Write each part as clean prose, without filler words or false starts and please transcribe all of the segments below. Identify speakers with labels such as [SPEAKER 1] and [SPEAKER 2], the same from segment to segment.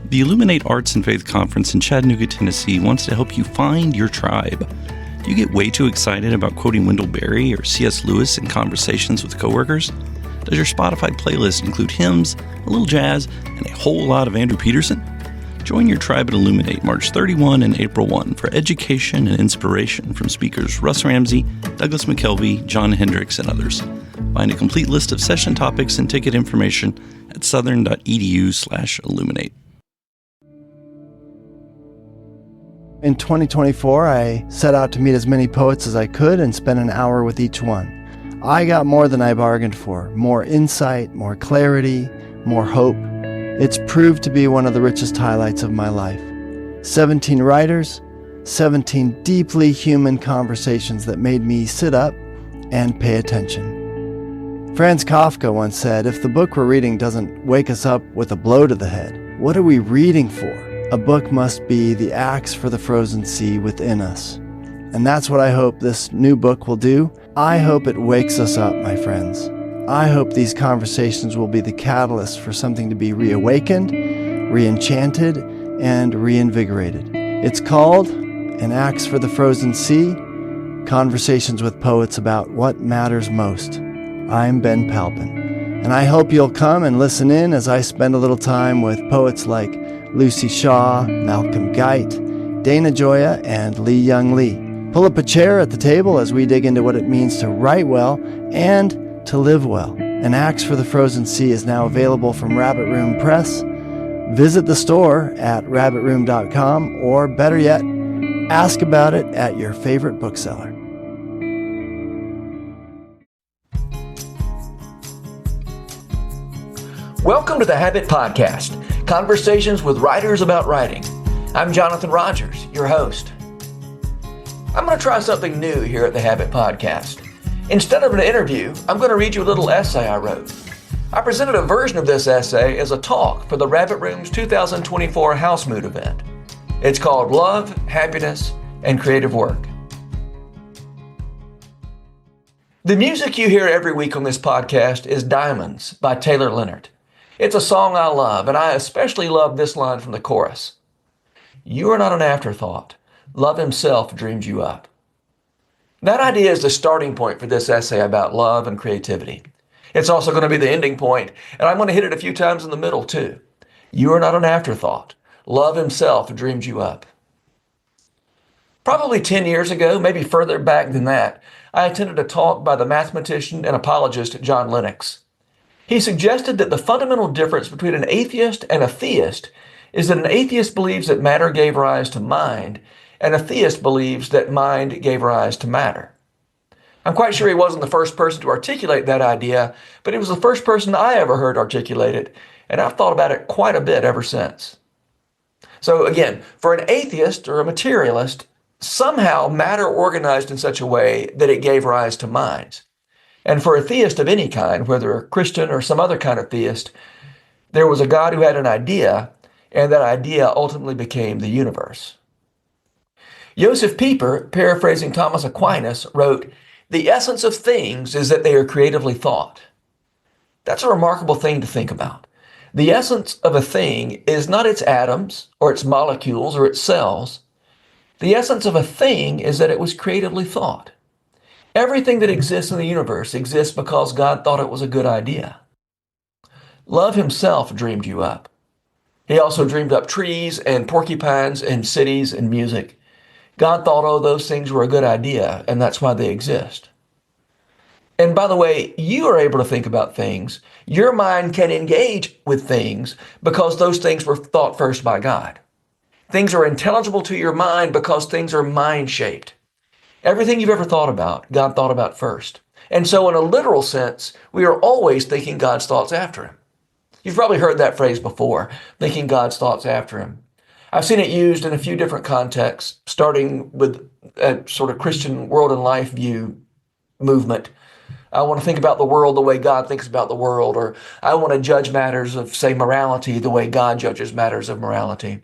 [SPEAKER 1] The Illuminate Arts and Faith Conference in Chattanooga, Tennessee wants to help you find your tribe. Do you get way too excited about quoting Wendell Berry or C.S. Lewis in conversations with coworkers? Does your Spotify playlist include hymns, a little jazz, and a whole lot of Andrew Peterson? Join your tribe at Illuminate March 31 and April 1 for education and inspiration from speakers Russ Ramsey, Douglas McKelvey, John Hendricks, and others. Find a complete list of session topics and ticket information at southern.edu/illuminate.
[SPEAKER 2] In 2024, I set out to meet as many poets as I could and spend an hour with each one. I got more than I bargained for, more insight, more clarity, more hope. It's proved to be one of the richest highlights of my life. 17 writers, 17 deeply human conversations that made me sit up and pay attention. Franz Kafka once said, if the book we're reading doesn't wake us up with a blow to the head, what are we reading for? A book must be the axe for the frozen sea within us. And that's what I hope this new book will do. I hope it wakes us up, my friends. I hope these conversations will be the catalyst for something to be reawakened, re-enchanted, and reinvigorated. It's called An Axe for the Frozen Sea, Conversations with Poets About What Matters Most. I'm Ben Palpin, and I hope you'll come and listen in as I spend a little time with poets like Lucy Shaw, Malcolm Guite, Dana Gioia, and Lee Young Lee. Pull up a chair at the table as we dig into what it means to write well and to live well. An Axe for the Frozen Sea is now available from Rabbit Room Press. Visit the store at rabbitroom.com, or better yet, ask about it at your favorite bookseller.
[SPEAKER 3] Welcome to the Habit Podcast, conversations with writers about writing. I'm Jonathan Rogers, your host. I'm going to try something new here at the Habit Podcast. Instead of an interview, I'm going to read you a little essay I wrote. I presented a version of this essay as a talk for the Rabbit Room's 2024 House Mood event. It's called Love, Happiness, and Creative Work. The music you hear every week on this podcast is Diamonds by Taylor Leonhardt. It's a song I love, and I especially love this line from the chorus. You are not an afterthought. Love himself dreamed you up. That idea is the starting point for this essay about love and creativity. It's also going to be the ending point, and I'm going to hit it a few times in the middle too. You are not an afterthought. Love himself dreamed you up. Probably 10 years ago, maybe further back than that, I attended a talk by the mathematician and apologist John Lennox. He suggested that the fundamental difference between an atheist and a theist is that an atheist believes that matter gave rise to mind, and a theist believes that mind gave rise to matter. I'm quite sure he wasn't the first person to articulate that idea, but he was the first person I ever heard articulate it, and I've thought about it quite a bit ever since. So again, for an atheist or a materialist, somehow matter organized in such a way that it gave rise to minds. And for a theist of any kind, whether a Christian or some other kind of theist, there was a God who had an idea, and that idea ultimately became the universe. Joseph Pieper, paraphrasing Thomas Aquinas, wrote, "The essence of things is that they are creatively thought." That's a remarkable thing to think about. The essence of a thing is not its atoms, or its molecules, or its cells. The essence of a thing is that it was creatively thought. Everything that exists in the universe exists because God thought it was a good idea. Love himself dreamed you up. He also dreamed up trees and porcupines and cities and music. God thought, oh, those things were a good idea, and that's why they exist. And by the way, you are able to think about things. Your mind can engage with things because those things were thought first by God. Things are intelligible to your mind because things are mind-shaped. Everything you've ever thought about, God thought about first. And so in a literal sense, we are always thinking God's thoughts after him. You've probably heard that phrase before, thinking God's thoughts after him. I've seen it used in a few different contexts, starting with a sort of Christian world and life view movement. I want to think about the world the way God thinks about the world, or I want to judge matters of, say, morality the way God judges matters of morality.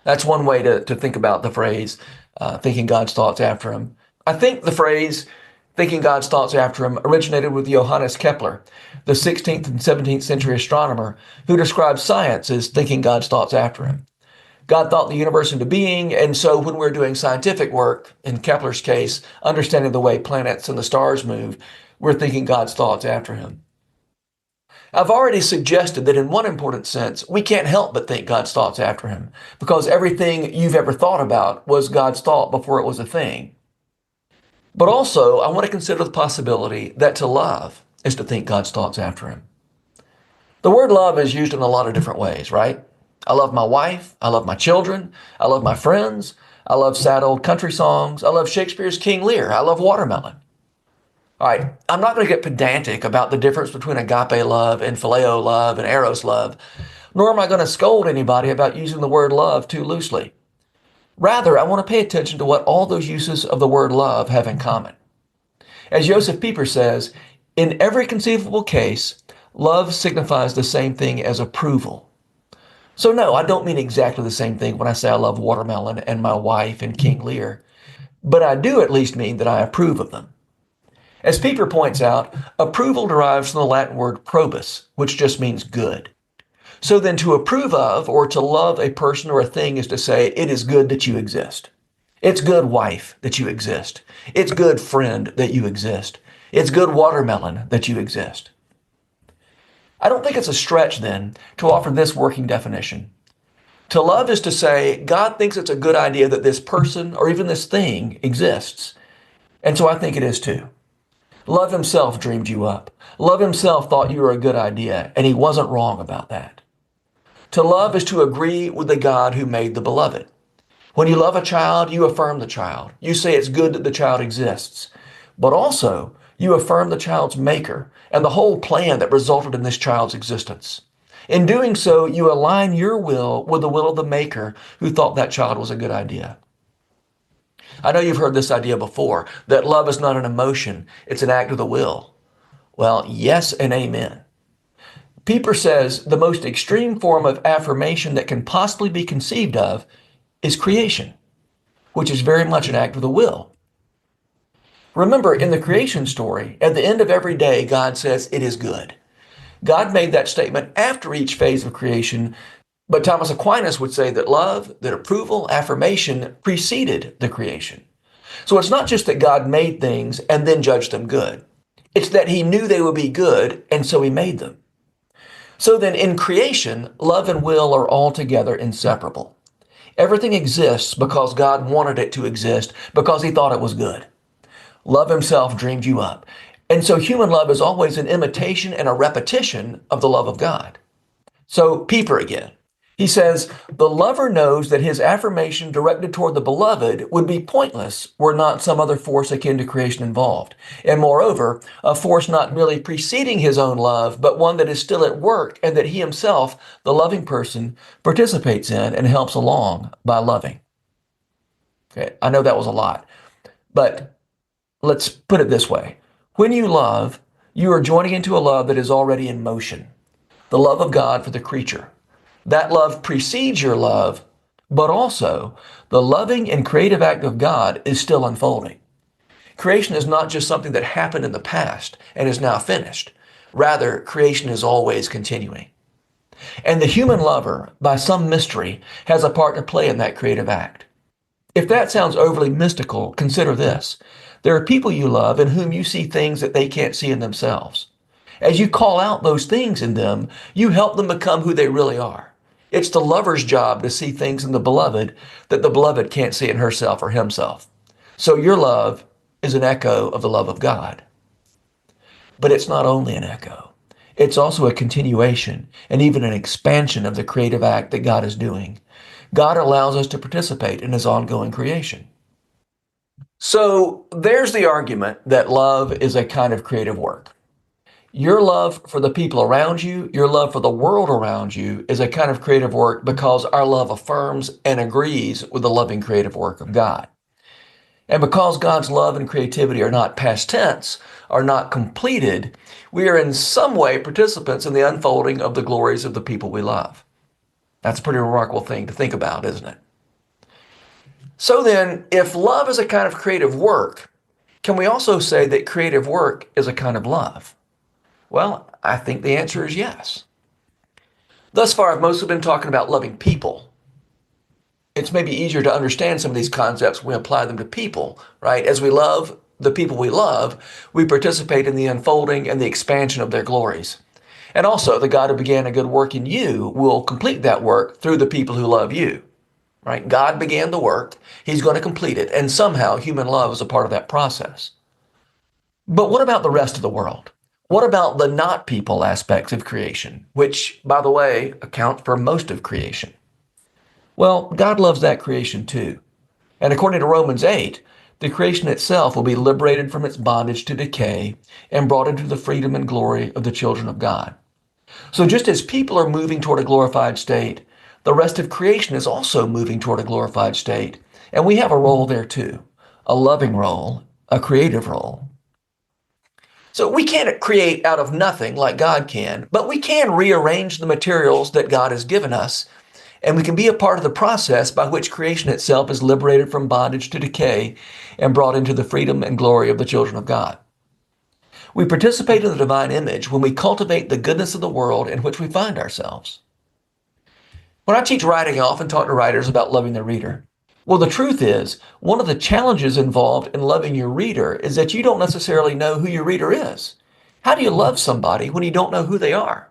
[SPEAKER 3] That's one way to think about the phrase, thinking God's thoughts after him. I think the phrase, Thinking God's thoughts after him originated with Johannes Kepler, the 16th and 17th century astronomer who described science as thinking God's thoughts after him. God thought the universe into being, and so when we're doing scientific work, in Kepler's case, understanding the way planets and the stars move, we're thinking God's thoughts after him. I've already suggested that in one important sense, we can't help but think God's thoughts after him, because everything you've ever thought about was God's thought before it was a thing. But also, I want to consider the possibility that to love is to think God's thoughts after him. The word love is used in a lot of different ways, right? I love my wife. I love my children. I love my friends. I love sad old country songs. I love Shakespeare's King Lear. I love watermelon. All right, I'm not going to get pedantic about the difference between agape love and phileo love and eros love, nor am I going to scold anybody about using the word love too loosely. Rather, I want to pay attention to what all those uses of the word love have in common. As Joseph Pieper says, in every conceivable case, love signifies the same thing as approval. So no, I don't mean exactly the same thing when I say I love watermelon and my wife and King Lear, but I do at least mean that I approve of them. As Pieper points out, approval derives from the Latin word probus, which just means good. So then to approve of or to love a person or a thing is to say, it is good that you exist. It's good, wife, that you exist. It's good, friend, that you exist. It's good, watermelon, that you exist. I don't think it's a stretch then to offer this working definition. To love is to say, God thinks it's a good idea that this person or even this thing exists. And so I think it is too. Love himself dreamed you up. Love himself thought you were a good idea, and he wasn't wrong about that. To love is to agree with the God who made the beloved. When you love a child, you affirm the child. You say it's good that the child exists. But also, you affirm the child's maker and the whole plan that resulted in this child's existence. In doing so, you align your will with the will of the maker who thought that child was a good idea. I know you've heard this idea before, that love is not an emotion, it's an act of the will. Well, yes and amen. Pieper says the most extreme form of affirmation that can possibly be conceived of is creation, which is very much an act of the will. Remember, in the creation story, at the end of every day, God says, it is good. God made that statement after each phase of creation, but Thomas Aquinas would say that love, that approval, affirmation preceded the creation. So it's not just that God made things and then judged them good. It's that he knew they would be good, and so he made them. So then in creation, love and will are altogether inseparable. Everything exists because God wanted it to exist because he thought it was good. Love himself dreamed you up. And so human love is always an imitation and a repetition of the love of God. So Pieper again. He says, the lover knows that his affirmation directed toward the beloved would be pointless were not some other force akin to creation involved. And moreover, a force not merely preceding his own love, but one that is still at work and that he himself, the loving person, participates in and helps along by loving. Okay, I know that was a lot, but let's put it this way. When you love, you are joining into a love that is already in motion, the love of God for the creature. That love precedes your love, but also the loving and creative act of God is still unfolding. Creation is not just something that happened in the past and is now finished. Rather, creation is always continuing. And the human lover, by some mystery, has a part to play in that creative act. If that sounds overly mystical, consider this. There are people you love in whom you see things that they can't see in themselves. As you call out those things in them, you help them become who they really are. It's the lover's job to see things in the beloved that the beloved can't see in herself or himself. So your love is an echo of the love of God. But it's not only an echo. It's also a continuation and even an expansion of the creative act that God is doing. God allows us to participate in his ongoing creation. So there's the argument that love is a kind of creative work. Your love for the people around you, your love for the world around you is a kind of creative work because our love affirms and agrees with the loving creative work of God. And because God's love and creativity are not past tense, are not completed, we are in some way participants in the unfolding of the glories of the people we love. That's a pretty remarkable thing to think about, isn't it? So then, if love is a kind of creative work, Can we also say that creative work is a kind of love? Well, I think the answer is yes. Thus far, I've mostly been talking about loving people. It's maybe easier to understand some of these concepts when we apply them to people, right? As we love the people we love, we participate in the unfolding and the expansion of their glories. And also, the God who began a good work in you will complete that work through the people who love you, right? God began the work. He's going to complete it. And somehow human love is a part of that process. But what about the rest of the world? What about the not people aspects of creation, which, by the way, account for most of creation? Well, God loves that creation too. And according to Romans 8, the creation itself will be liberated from its bondage to decay and brought into the freedom and glory of the children of God. So just as people are moving toward a glorified state, the rest of creation is also moving toward a glorified state. And we have a role there too, a loving role, a creative role. So we can't create out of nothing like God can, but we can rearrange the materials that God has given us, and we can be a part of the process by which creation itself is liberated from bondage to decay and brought into the freedom and glory of the children of God. We participate in the divine image when we cultivate the goodness of the world in which we find ourselves. When I teach writing, I often talk to writers about loving their reader. Well, the truth is, one of the challenges involved in loving your reader is that you don't necessarily know who your reader is. How do you love somebody when you don't know who they are?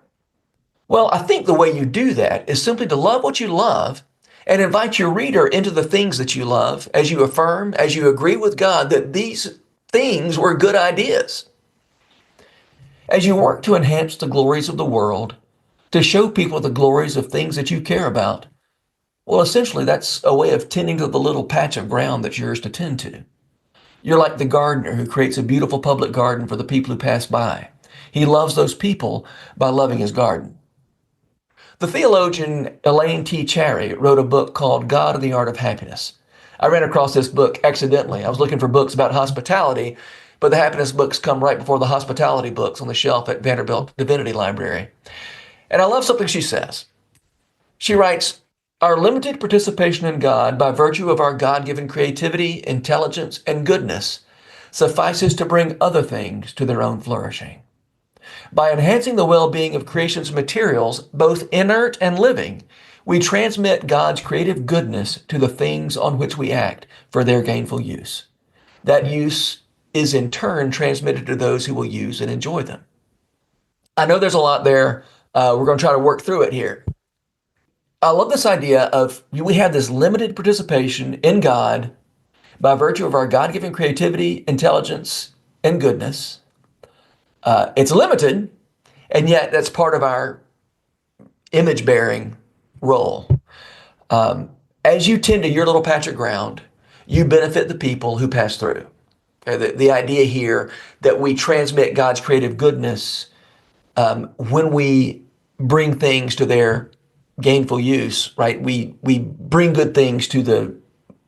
[SPEAKER 3] Well, I think the way you do that is simply to love what you love and invite your reader into the things that you love as you affirm, as you agree with God that these things were good ideas. As you work to enhance the glories of the world, to show people the glories of things that you care about, well, essentially, that's a way of tending to the little patch of ground that's yours to tend to. You're like the gardener who creates a beautiful public garden for the people who pass by. He loves those people by loving his garden. The theologian Elaine T. Cherry wrote a book called God and the Art of Happiness. I ran across this book accidentally. I was looking for books about hospitality, but the happiness books come right before the hospitality books on the shelf at Vanderbilt Divinity Library. And I love something she says. She writes, "Our limited participation in God by virtue of our God-given creativity, intelligence, and goodness suffices to bring other things to their own flourishing. By enhancing the well-being of creation's materials, both inert and living, we transmit God's creative goodness to the things on which we act for their gainful use. That use is in turn transmitted to those who will use and enjoy them." I know there's a lot there. We're going to try to work through it here. I love this idea of we have this limited participation in God by virtue of our God-given creativity, intelligence, and goodness. It's limited, and yet that's part of our image-bearing role. As you tend to your little patch of ground, you benefit the people who pass through. Okay, the idea here that we transmit God's creative goodness when we bring things to their gainful use, right? We bring good things to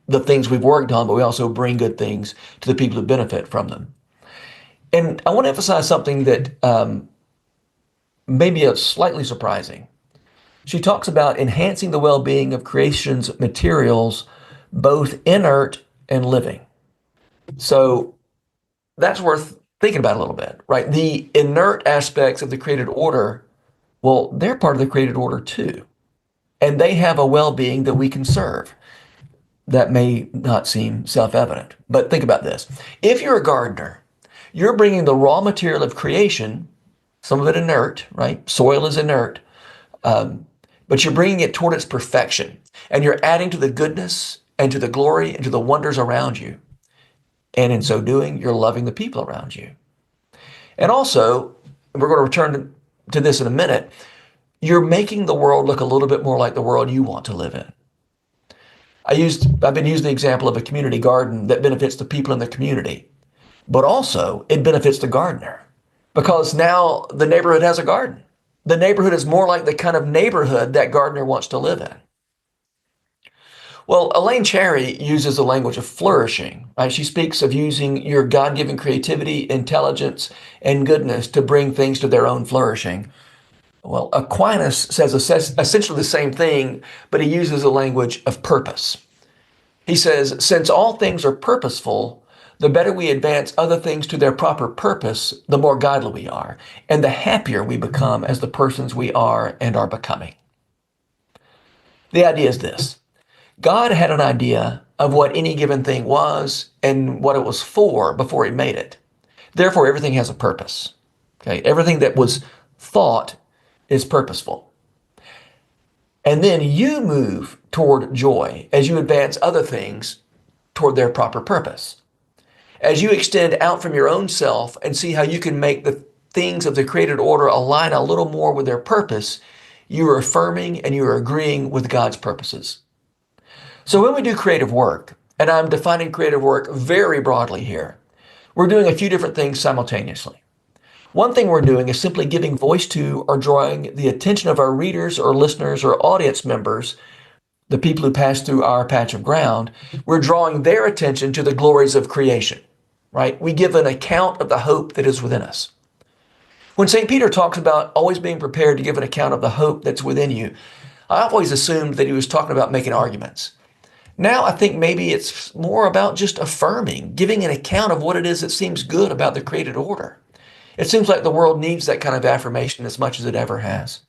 [SPEAKER 3] the things we've worked on, but we also bring good things to the people who benefit from them. And I want to emphasize something that may be slightly surprising. She talks about enhancing the well-being of creation's materials, both inert and living. So that's worth thinking about a little bit, right? The inert aspects of the created order, well, they're part of the created order too. And they have a well-being that we can serve. That may not seem self-evident, but think about this. If you're a gardener, you're bringing the raw material of creation, some of it inert, right? Soil is inert, but you're bringing it toward its perfection, and you're adding to the goodness and to the glory and to the wonders around you. And in so doing, you're loving the people around you. And also, we're going to return to this in a minute, you're making the world look a little bit more like the world you want to live in. I've been using the example of a community garden that benefits the people in the community, but also it benefits the gardener because now the neighborhood has a garden. The neighborhood is more like the kind of neighborhood that gardener wants to live in. Well, Elaine Cherry uses the language of flourishing, right? She speaks of using your God-given creativity, intelligence, and goodness to bring things to their own flourishing. Well, Aquinas says essentially the same thing, but he uses the language of purpose. He says, since all things are purposeful, the better we advance other things to their proper purpose, the more godly we are, and the happier we become as the persons we are and are becoming. The idea is this. God had an idea of what any given thing was and what it was for before he made it. Therefore, everything has a purpose. Okay? Everything that was thought is purposeful. And then you move toward joy as you advance other things toward their proper purpose. As you extend out from your own self and see how you can make the things of the created order align a little more with their purpose, you are affirming and you are agreeing with God's purposes. So when we do creative work, and I'm defining creative work very broadly here, we're doing a few different things simultaneously. One thing we're doing is simply giving voice to or drawing the attention of our readers or listeners or audience members, the people who pass through our patch of ground. We're drawing their attention to the glories of creation, right? We give an account of the hope that is within us. When St. Peter talks about always being prepared to give an account of the hope that's within you, I always assumed that he was talking about making arguments. Now I think maybe it's more about just affirming, giving an account of what it is that seems good about the created order. It seems like the world needs that kind of affirmation as much as it ever has.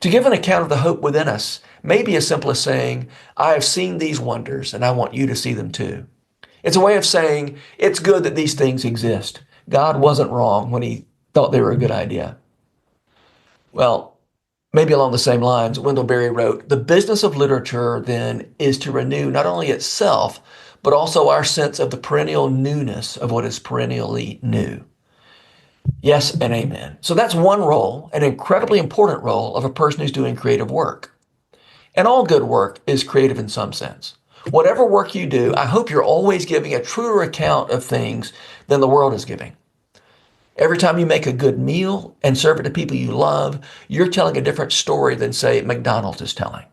[SPEAKER 3] To give an account of the hope within us may be as simple as saying, I have seen these wonders and I want you to see them too. It's a way of saying, it's good that these things exist. God wasn't wrong when he thought they were a good idea. Well, maybe along the same lines, Wendell Berry wrote, the business of literature then is to renew not only itself, but also our sense of the perennial newness of what is perennially new. Yes and amen. So that's one role, an incredibly important role of a person who's doing creative work. And all good work is creative in some sense. Whatever work you do, I hope you're always giving a truer account of things than the world is giving. Every time you make a good meal and serve it to people you love, you're telling a different story than, say, McDonald's is telling.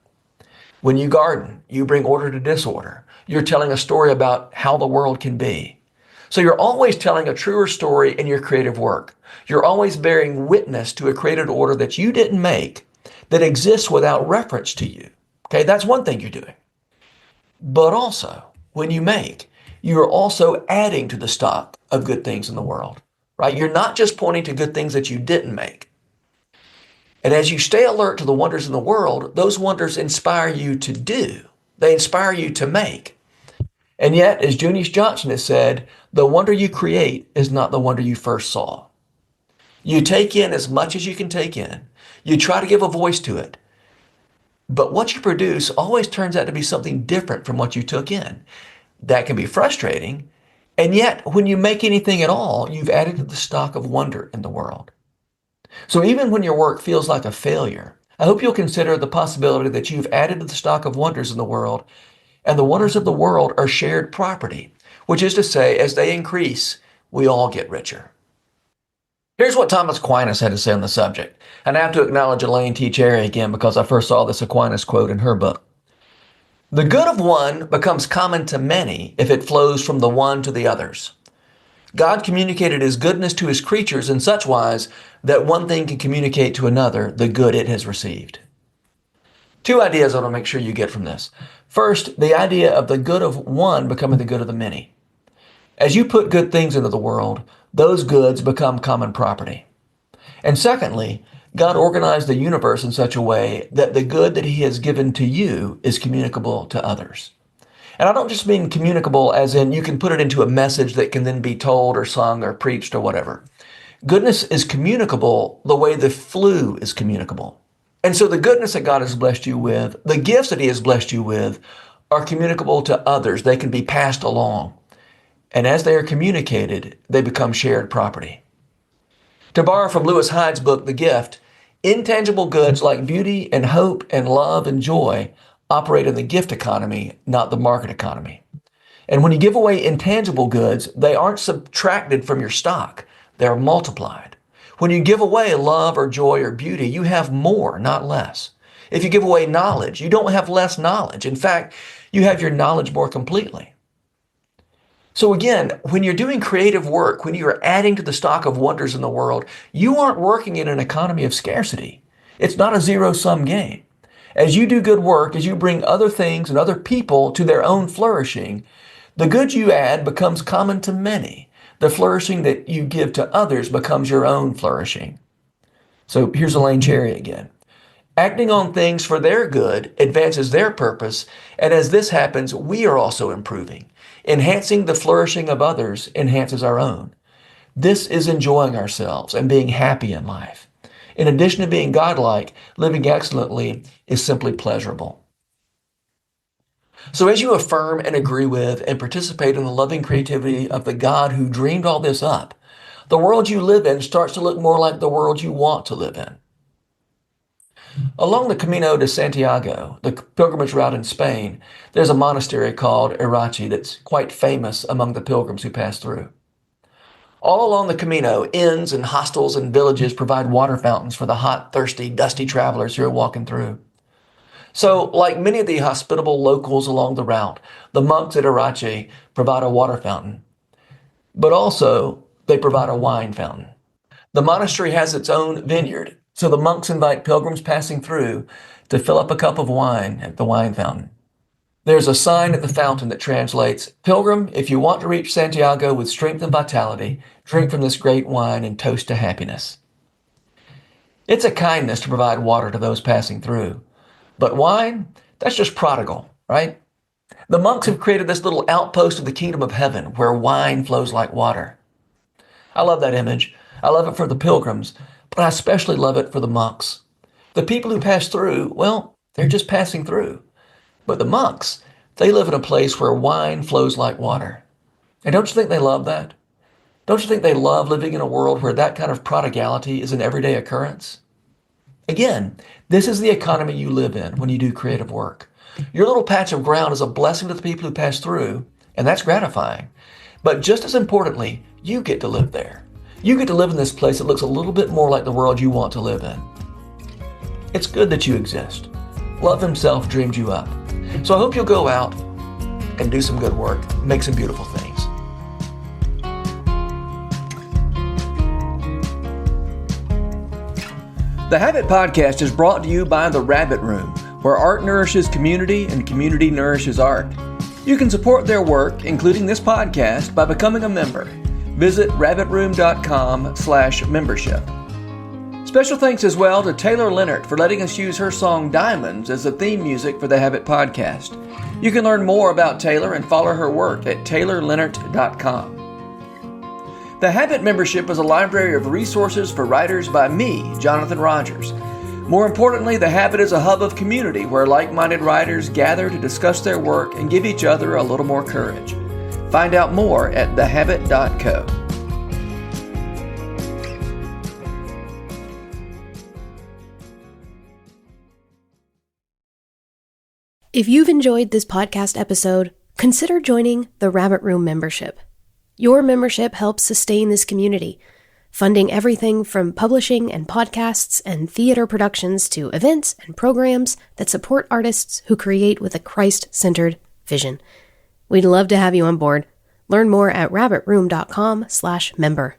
[SPEAKER 3] When you garden, you bring order to disorder. You're telling a story about how the world can be. So you're always telling a truer story in your creative work. You're always bearing witness to a created order that you didn't make, that exists without reference to you. Okay, that's one thing you're doing. But also, when you make, you're also adding to the stock of good things in the world, right? You're not just pointing to good things that you didn't make. And as you stay alert to the wonders in the world, those wonders inspire you to do. They inspire you to make. And yet, as Junius Johnson has said, the wonder you create is not the wonder you first saw. You take in as much as you can take in. You try to give a voice to it. But what you produce always turns out to be something different from what you took in. That can be frustrating. And yet, when you make anything at all, you've added to the stock of wonder in the world. So even when your work feels like a failure, I hope you'll consider the possibility that you've added to the stock of wonders in the world, and the wonders of the world are shared property, which is to say, as they increase, we all get richer. Here's what Thomas Aquinas had to say on the subject. And I have to acknowledge Elaine T. Cherry again because I first saw this Aquinas quote in her book. The good of one becomes common to many if it flows from the one to the others. God communicated his goodness to his creatures in such wise that one thing can communicate to another the good it has received. Two ideas I want to make sure you get from this. First, the idea of the good of one becoming the good of the many. As you put good things into the world, those goods become common property. And secondly, God organized the universe in such a way that the good that he has given to you is communicable to others. And I don't just mean communicable as in you can put it into a message that can then be told or sung or preached or whatever. Goodness is communicable the way the flu is communicable. And so the goodness that God has blessed you with, the gifts that he has blessed you with, are communicable to others. They can be passed along. And as they are communicated, they become shared property. To borrow from Lewis Hyde's book, The Gift, intangible goods like beauty and hope and love and joy operate in the gift economy, not the market economy. And when you give away intangible goods, they aren't subtracted from your stock. They're multiplied. When you give away love or joy or beauty, you have more, not less. If you give away knowledge, you don't have less knowledge. In fact, you have your knowledge more completely. So again, when you're doing creative work, when you're adding to the stock of wonders in the world, you aren't working in an economy of scarcity. It's not a zero-sum game. As you do good work, as you bring other things and other people to their own flourishing, The good you add becomes common to many. The flourishing that you give to others becomes your own flourishing. So here's Elaine Cherry again. Acting on things for their good advances their purpose, and as this happens, we are also improving. Enhancing the flourishing of others enhances our own. This is enjoying ourselves and being happy in life. In addition to being godlike, living excellently is simply pleasurable. So as you affirm and agree with and participate in the loving creativity of the God who dreamed all this up, the world you live in starts to look more like the world you want to live in. Along the Camino de Santiago, the pilgrimage route in Spain, there's a monastery called Irache that's quite famous among the pilgrims who pass through. All along the Camino, inns and hostels and villages provide water fountains for the hot, thirsty, dusty travelers who are walking through. So, like many of the hospitable locals along the route, the monks at Irache provide a water fountain, but also they provide a wine fountain. The monastery has its own vineyard, so the monks invite pilgrims passing through to fill up a cup of wine at the wine fountain. There's a sign at the fountain that translates, "Pilgrim, if you want to reach Santiago with strength and vitality, drink from this great wine and toast to happiness." It's a kindness to provide water to those passing through. But wine, that's just prodigal, right? The monks have created this little outpost of the kingdom of heaven where wine flows like water. I love that image. I love it for the pilgrims, but I especially love it for the monks. The people who pass through, well, they're just passing through. But the monks, they live in a place where wine flows like water. And don't you think they love that? Don't you think they love living in a world where that kind of prodigality is an everyday occurrence? Again, this is the economy you live in when you do creative work. Your little patch of ground is a blessing to the people who pass through, and that's gratifying. But just as importantly, you get to live there. You get to live in this place that looks a little bit more like the world you want to live in. It's good that you exist. Love himself dreamed you up. So I hope you'll go out and do some good work, make some beautiful things. The Habit Podcast is brought to you by The Rabbit Room, where art nourishes community and community nourishes art. You can support their work, including this podcast, by becoming a member. Visit rabbitroom.com/membership. Special thanks as well to Taylor Leonhardt for letting us use her song Diamonds as the theme music for the Habit Podcast. You can learn more about Taylor and follow her work at taylorleonhardt.com. The Habit membership is a library of resources for writers by me, Jonathan Rogers. More importantly, The Habit is a hub of community where like-minded writers gather to discuss their work and give each other a little more courage. Find out more at thehabit.co.
[SPEAKER 4] If you've enjoyed this podcast episode, consider joining the Rabbit Room membership. Your membership helps sustain this community, funding everything from publishing and podcasts and theater productions to events and programs that support artists who create with a Christ-centered vision. We'd love to have you on board. Learn more at rabbitroom.com/member.